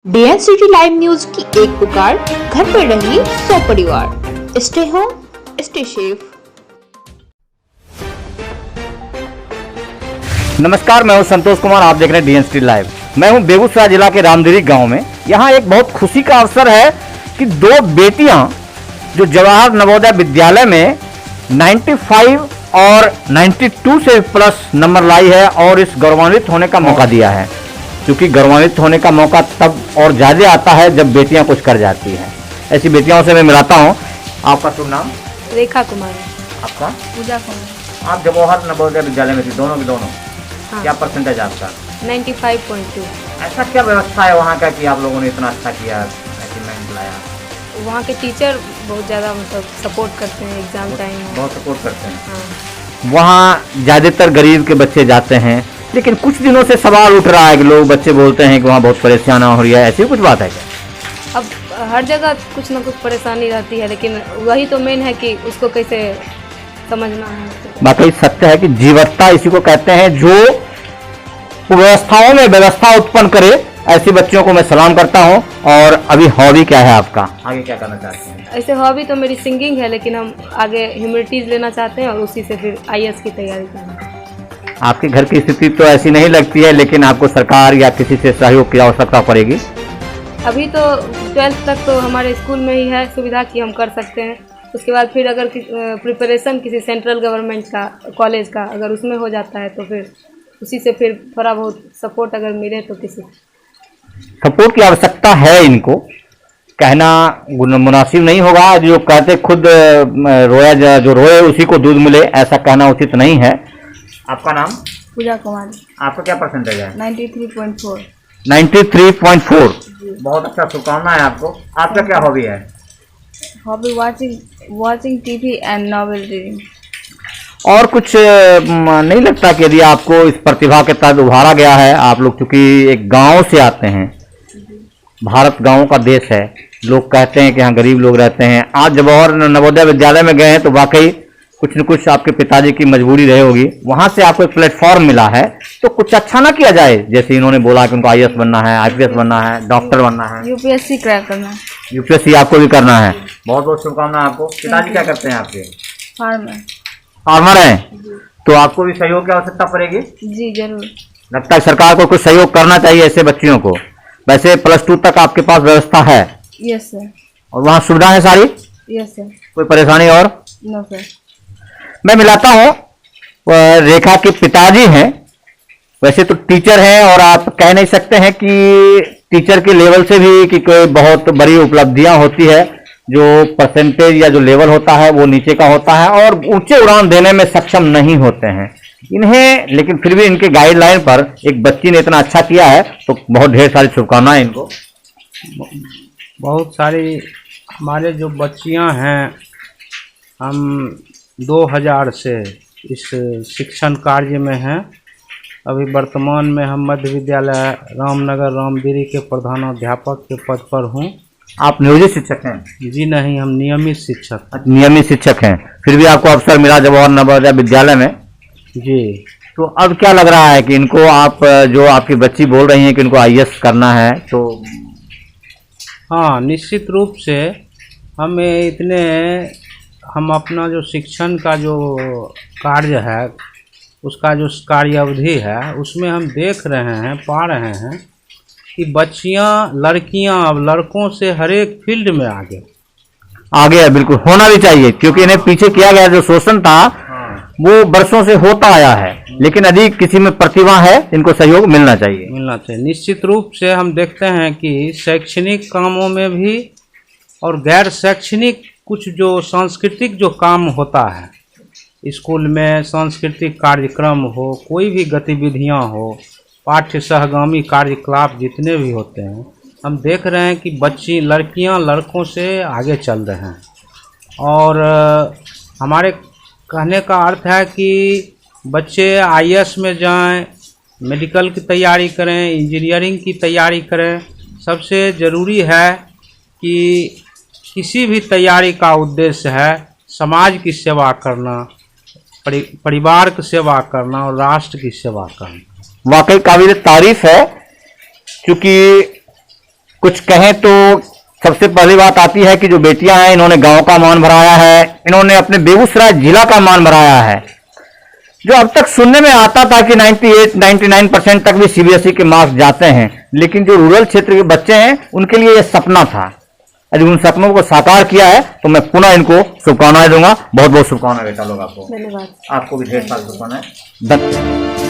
डीएनसिटी live news की एक पुकार, घर पर रहिए 100 परिवार। Stay home, stay safe. नमस्कार, मैं हूं संतोष कुमार। आप देख रहे हैं डीएनसिटी लाइव। मैं हूं बेगूसराय जिला के रामदिरी गांव में। यहां एक बहुत खुशी का अवसर है कि दो बेटियां जो जवाहर नवोदय विद्यालय में 95 और 92 से प्लस नंबर लाई है और इस गौरवान्वित होने का मौका दिया है। क्योंकि गौरवान्वित होने का मौका तब और ज्यादा आता है जब बेटियां कुछ कर जाती हैं। ऐसी बेटियों से मैं मिलाता हूं। आपका शुभ नाम? रेखा कुमारी। आपका? पूजा कुमारी। आप जवाहर नवोदय विद्यालय में थी, दोनों की दोनों? हाँ। क्या परसेंटेज आपका? 95.2। ऐसा क्या व्यवस्था है वहाँ का कि आप लोगों ने इतना अच्छा किया, अचीवमेंट लाया? वहाँ के टीचर बहुत ज़्यादा मतलब सपोर्ट करते हैं एग्जाम टाइम में। बहुत सपोर्ट करते हैं। हाँ। वहाँ ज़्यादातर गरीब के बच्चे जाते हैं, लेकिन कुछ दिनों से सवाल उठ रहा है कि लोग बच्चे बोलते हैं कि वहाँ बहुत परेशानी हो रही है। ऐसी कुछ बात है क्या? अब हर जगह कुछ ना कुछ परेशानी रहती है, लेकिन वही तो मेन है कि उसको कैसे समझना है। बाकी सत्य है कि जीवटता इसी को कहते हैं, जो व्यवस्थाओं में व्यवस्था उत्पन्न करे। ऐसी बच्चियों को मैं सलाम करता हूँ। और अभी हॉबी क्या है आपका? आगे क्या करना चाहते हैं? ऐसे हॉबी तो मेरी सिंगिंग है, लेकिन हम आगे ह्यूमैनिटीज लेना चाहते हैं और उसी से फिर आईएएस की तैयारी करना है। आपके घर की स्थिति तो ऐसी नहीं लगती है, लेकिन आपको सरकार या किसी से सहयोग की आवश्यकता पड़ेगी? अभी तो 12th तक तो हमारे स्कूल में ही है सुविधा कि हम कर सकते हैं। उसके बाद फिर अगर प्रिपरेशन किसी सेंट्रल गवर्नमेंट का कॉलेज का अगर उसमें हो जाता है तो फिर उसी से फिर थोड़ा बहुत सपोर्ट अगर मिले तो किसी सपोर्ट की आवश्यकता है। इनको कहना मुनासिब नहीं होगा। जो कहते खुद रोया जो रोए उसी को दूध मिले, ऐसा कहना उचित नहीं है। आपका नाम? पूजा कुमारी। आपका क्या परसेंटेज है? 93.4। 93.4। बहुत अच्छा, शुभकामना है आपको। आपका क्या हॉबी है? Hobby watching TV and novel reading. और कुछ नहीं लगता कि यदि आपको इस प्रतिभा के तहत उभारा गया है? आप लोग चूंकि एक गांव से आते हैं, भारत गांवों का देश है। लोग कहते हैं कि यहाँ गरीब लोग रहते हैं। आज जवाहर नवोदय विद्यालय में गए हैं तो वाकई कुछ न कुछ आपके पिताजी की मजबूरी रही होगी। वहां से आपको एक प्लेटफॉर्म मिला है, तो कुछ अच्छा ना किया जाए? जैसे इन्होंने बोला कि उनको आईएएस बनना है, आईपीएस बनना है, डॉक्टर बनना है, यूपीएससी क्रैक करना है। यूपीएससी आपको भी करना है। बहुत बहुत शुभकामनाएं आपको। पिताजी क्या करते हैं आपके? फार्मर हैं। तो आपको भी सहयोग की आवश्यकता पड़ेगी? जी जरूर। लगता है सरकार को कुछ सहयोग करना चाहिए ऐसे बच्चियों को। वैसे +2 तक आपके पास व्यवस्था है? Yes sir. और वहाँ सुविधा है सारी? Yes sir. कोई परेशानी और? No sir. मैं मिलाता हूँ। रेखा के पिताजी हैं, वैसे तो टीचर हैं, और आप कह नहीं सकते हैं कि टीचर के लेवल से भी कि कोई बहुत बड़ी उपलब्धियां होती है। जो परसेंटेज या जो लेवल होता है वो नीचे का होता है और ऊंचे उड़ान देने में सक्षम नहीं होते हैं इन्हें। लेकिन फिर भी इनके गाइडलाइन पर एक बच्ची ने इतना अच्छा किया है, तो बहुत ढेर सारी शुभकामनाएं इनको। बहुत सारी हमारे जो बच्चियां हैं, हम 2000 से इस शिक्षण कार्य में हैं। अभी वर्तमान में हम मध्य विद्यालय रामनगर रामदिरी के प्रधानाध्यापक के पद पर हूँ। आप नियोजित शिक्षक हैं? जी नहीं, हम नियमित शिक्षक। नियमित शिक्षक हैं, फिर भी आपको अवसर मिला जवाहर नवोदय विद्यालय में? जी। तो अब क्या लग रहा है कि इनको आप, जो आपकी बच्ची बोल रही हैं कि इनको आईएएस करना है, तो? हाँ, निश्चित रूप से हम अपना जो शिक्षण का जो कार्य है, उसका जो कार्य अवधि है, उसमें हम देख रहे हैं, पा रहे हैं कि बच्चियां, लड़कियां अब लड़कों से हर एक फील्ड में आगे है। बिल्कुल होना भी चाहिए, क्योंकि इन्हें पीछे किया गया जो शोषण था वो बरसों से होता आया है। लेकिन यदि किसी में प्रतिभा है, इनको सहयोग मिलना चाहिए। निश्चित रूप से हम देखते हैं कि शैक्षणिक कामों में भी और गैर शैक्षणिक कुछ जो सांस्कृतिक जो काम होता है, स्कूल में सांस्कृतिक कार्यक्रम हो, कोई भी गतिविधियां हो, पाठ्य सहगामी कार्यकलाप जितने भी होते हैं, हम देख रहे हैं कि बच्ची, लड़कियां लड़कों से आगे चल रहे हैं। और हमारे कहने का अर्थ है कि बच्चे आईएएस में जाएं, मेडिकल की तैयारी करें, इंजीनियरिंग की तैयारी करें। सबसे ज़रूरी है कि किसी भी तैयारी का उद्देश्य है समाज की सेवा करना, परिवार की सेवा करना और राष्ट्र की सेवा करना। वाकई काबिल तारीफ है, क्योंकि कुछ कहें तो सबसे पहली बात आती है कि जो बेटियां हैं इन्होंने गांव का मान बढ़ाया है, इन्होंने अपने बेगूसराय जिला का मान बढ़ाया है। जो अब तक सुनने में आता था कि 98-99% तक भी सीबीएसई के मार्क्स जाते हैं, लेकिन जो रूरल क्षेत्र के बच्चे हैं उनके लिए यह सपना था। यदि उन सपनों को साकार किया है तो मैं पुनः इनको शुभकामनाएं दूंगा। बहुत बहुत शुभकामनाएं बेटा लोग आपको। धन्यवाद। आपको भी ढेर सारी शुभकामनाएं।